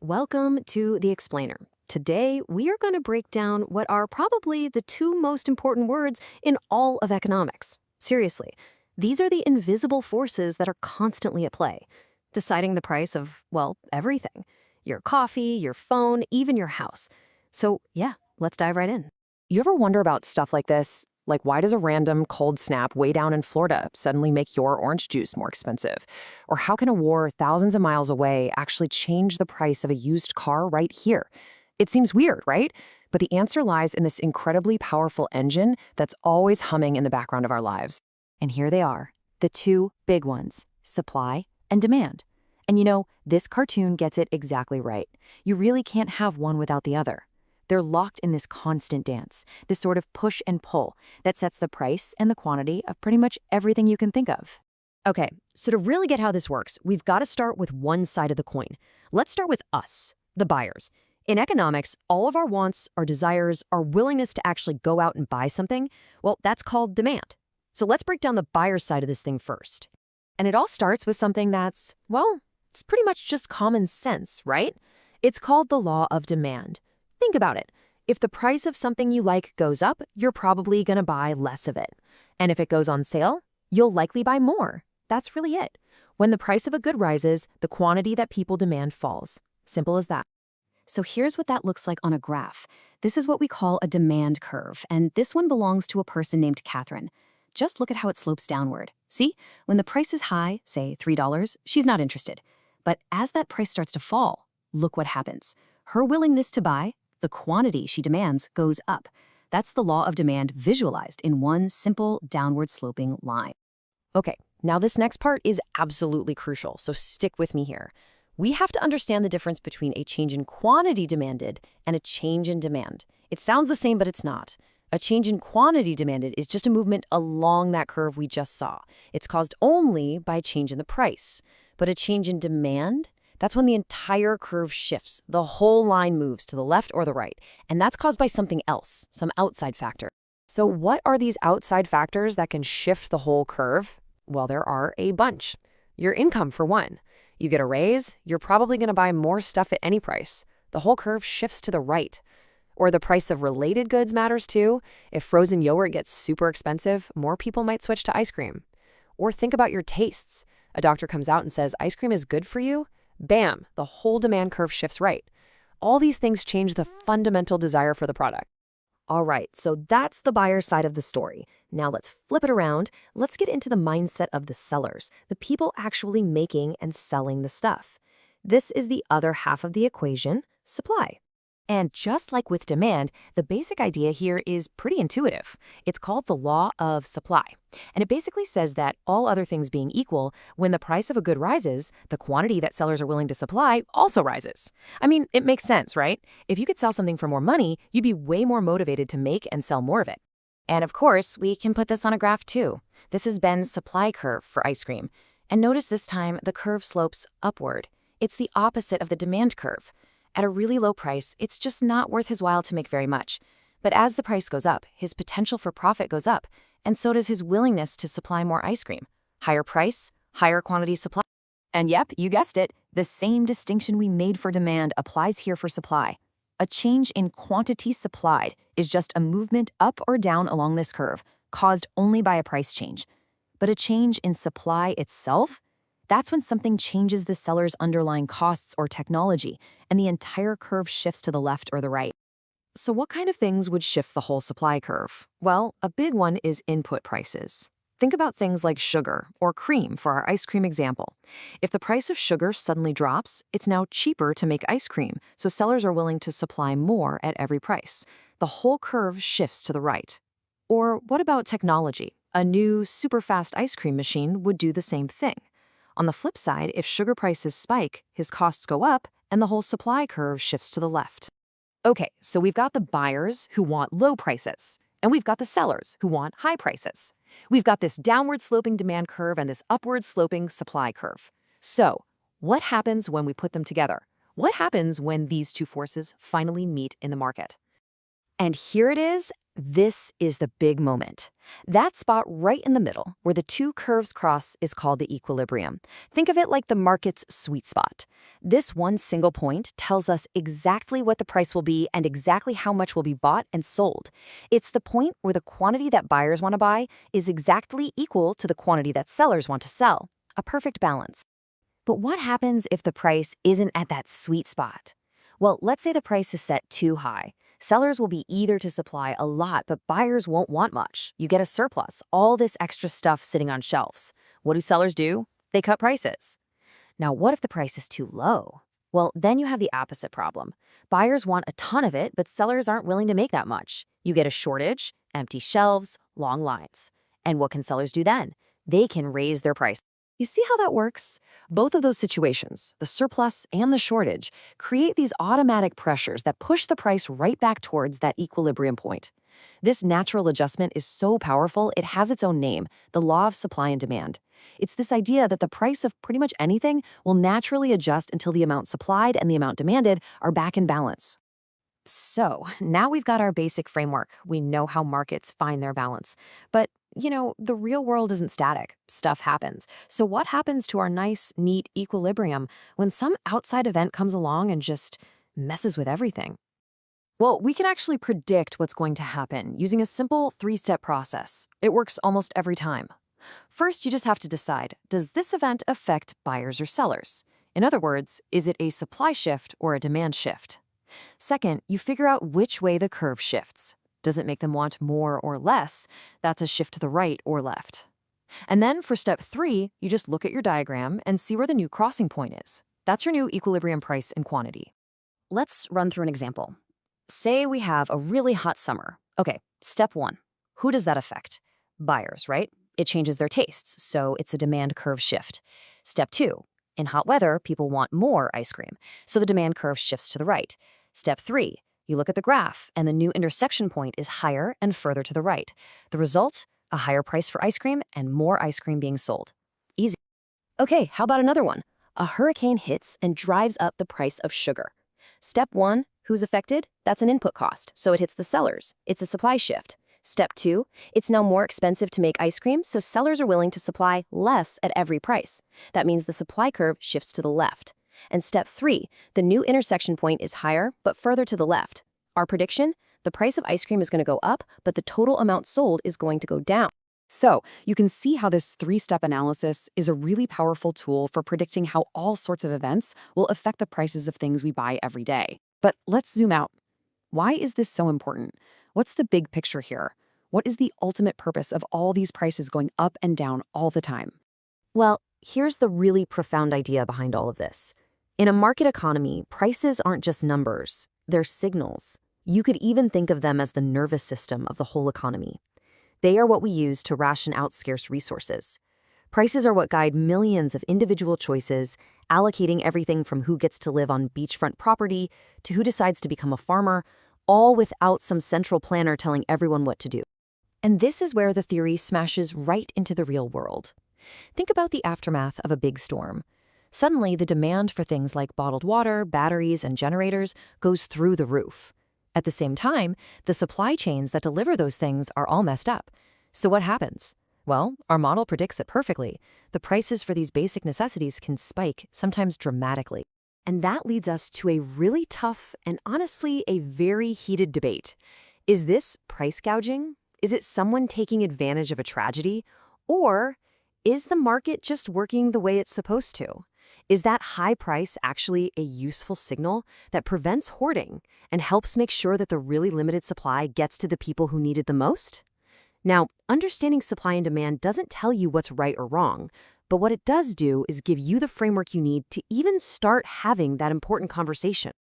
Welcome to The Explainer. Today, we are going to break down what are probably the two most important words in all of economics. Seriously, these are the invisible forces that are constantly at play, deciding the price of, well, everything. Your coffee, your phone, even your house. So, yeah, let's dive right in. You ever wonder about stuff like this? Like, why does a random cold snap way down in Florida suddenly make your orange juice more expensive? Or how can a war thousands of miles away actually change the price of a used car right here? It seems weird, right? But the answer lies in this incredibly powerful engine that's always humming in the background of our lives. And here they are, the two big ones, supply and demand. And you know, this cartoon gets it exactly right. You really can't have one without the other. They're locked in this constant dance, this sort of push and pull that sets the price and the quantity of pretty much everything you can think of. Okay, so to really get how this works, we've got to start with one side of the coin. Let's start with us, the buyers. In economics, all of our wants, our desires, our willingness to actually go out and buy something, well, that's called demand. So let's break down the buyer's side of this thing first. And it all starts with something that's, well, it's pretty much just common sense, right? It's called the law of demand. Think about it. If the price of something you like goes up, you're probably going to buy less of it. And if it goes on sale, you'll likely buy more. That's really it. When the price of a good rises, the quantity that people demand falls. Simple as that. So here's what that looks like on a graph. This is what we call a demand curve, and this one belongs to a person named Catherine. Just look at how it slopes downward. See? When the price is high, say $3, she's not interested. But as that price starts to fall, look what happens. Her willingness to buy, the quantity she demands, goes up. That's the law of demand visualized in one simple downward sloping line. Okay, now this next part is absolutely crucial, so stick with me here. We have to understand the difference between a change in quantity demanded and a change in demand. It sounds the same, but it's not. A change in quantity demanded is just a movement along that curve we just saw. It's caused only by a change in the price. But a change in demand, that's when the entire curve shifts. The whole line moves to the left or the right. And that's caused by something else, some outside factor. So what are these outside factors that can shift the whole curve? Well, there are a bunch. Your income, for one. You get a raise, you're probably going to buy more stuff at any price. The whole curve shifts to the right. Or the price of related goods matters too. If frozen yogurt gets super expensive, more people might switch to ice cream. Or think about your tastes. A doctor comes out and says ice cream is good for you. Bam, the whole demand curve shifts right. All these things change the fundamental desire for the product. All right, so that's the buyer's side of the story. Now let's flip it around. Let's get into the mindset of the sellers, the people actually making and selling the stuff. This is the other half of the equation, supply. And just like with demand, the basic idea here is pretty intuitive. It's called the law of supply. And it basically says that all other things being equal, when the price of a good rises, the quantity that sellers are willing to supply also rises. I mean, it makes sense, right? If you could sell something for more money, you'd be way more motivated to make and sell more of it. And of course, we can put this on a graph too. This is Ben's supply curve for ice cream. And notice this time the curve slopes upward. It's the opposite of the demand curve. At a really low price, it's just not worth his while to make very much. But as the price goes up, his potential for profit goes up, and so does his willingness to supply more ice cream. Higher price, higher quantity supply. And yep, you guessed it, the same distinction we made for demand applies here for supply. A change in quantity supplied is just a movement up or down along this curve, caused only by a price change. But a change in supply itself? That's when something changes the seller's underlying costs or technology, and the entire curve shifts to the left or the right. So what kind of things would shift the whole supply curve? Well, a big one is input prices. Think about things like sugar or cream for our ice cream example. If the price of sugar suddenly drops, it's now cheaper to make ice cream, so sellers are willing to supply more at every price. The whole curve shifts to the right. Or what about technology? A new, super-fast ice cream machine would do the same thing. On the flip side, if sugar prices spike, his costs go up, and the whole supply curve shifts to the left. Okay, so we've got the buyers who want low prices, and we've got the sellers who want high prices. We've got this downward sloping demand curve and this upward sloping supply curve. So, what happens when we put them together? What happens when these two forces finally meet in the market? And here it is, This is the big moment. That spot right in the middle, where the two curves cross, is called the equilibrium. Think of it like the market's sweet spot. This one single point tells us exactly what the price will be and exactly how much will be bought and sold. It's the point where the quantity that buyers want to buy is exactly equal to the quantity that sellers want to sell. A perfect balance. But what happens if the price isn't at that sweet spot? Well, let's say the price is set too high. Sellers will be eager to supply a lot, but buyers won't want much. You get a surplus, all this extra stuff sitting on shelves. What do sellers do? They cut prices. Now, what if the price is too low? Well, then you have the opposite problem. Buyers want a ton of it, but sellers aren't willing to make that much. You get a shortage, empty shelves, long lines. And what can sellers do then? They can raise their price. You see how that works? Both of those situations, the surplus and the shortage, create these automatic pressures that push the price right back towards that equilibrium point. This natural adjustment is so powerful, it has its own name, the law of supply and demand. It's this idea that the price of pretty much anything will naturally adjust until the amount supplied and the amount demanded are back in balance. So, now we've got our basic framework. We know how markets find their balance. But, the real world isn't static. Stuff happens. So what happens to our nice, neat equilibrium when some outside event comes along and just messes with everything? Well, we can actually predict what's going to happen using a simple three-step process. It works almost every time. First, you just have to decide, does this event affect buyers or sellers? In other words, is it a supply shift or a demand shift? Second, you figure out which way the curve shifts. Does it make them want more or less? That's a shift to the right or left. And then for step 3, you just look at your diagram and see where the new crossing point is. That's your new equilibrium price and quantity. Let's run through an example. Say we have a really hot summer. Okay, step 1. Who does that affect? Buyers, right? It changes their tastes, so it's a demand curve shift. Step 2. In hot weather, people want more ice cream, so the demand curve shifts to the right. Step 3. You look at the graph, and the new intersection point is higher and further to the right. The result? A higher price for ice cream and more ice cream being sold. Easy. Okay, how about another one? A hurricane hits and drives up the price of sugar. Step 1, who's affected? That's an input cost, so it hits the sellers. It's a supply shift. Step 2, it's now more expensive to make ice cream, so sellers are willing to supply less at every price. That means the supply curve shifts to the left. And step 3, the new intersection point is higher, but further to the left. Our prediction? The price of ice cream is going to go up, but the total amount sold is going to go down. So, you can see how this three-step analysis is a really powerful tool for predicting how all sorts of events will affect the prices of things we buy every day. But let's zoom out. Why is this so important? What's the big picture here? What is the ultimate purpose of all these prices going up and down all the time? Well, here's the really profound idea behind all of this. In a market economy, prices aren't just numbers, they're signals. You could even think of them as the nervous system of the whole economy. They are what we use to ration out scarce resources. Prices are what guide millions of individual choices, allocating everything from who gets to live on beachfront property to who decides to become a farmer, all without some central planner telling everyone what to do. And this is where the theory smashes right into the real world. Think about the aftermath of a big storm. Suddenly, the demand for things like bottled water, batteries, and generators goes through the roof. At the same time, the supply chains that deliver those things are all messed up. So what happens? Well, our model predicts it perfectly. The prices for these basic necessities can spike, sometimes dramatically. And that leads us to a really tough and honestly a very heated debate. Is this price gouging? Is it someone taking advantage of a tragedy? Or is the market just working the way it's supposed to? Is that high price actually a useful signal that prevents hoarding and helps make sure that the really limited supply gets to the people who need it the most? Now, understanding supply and demand doesn't tell you what's right or wrong, but what it does do is give you the framework you need to even start having that important conversation.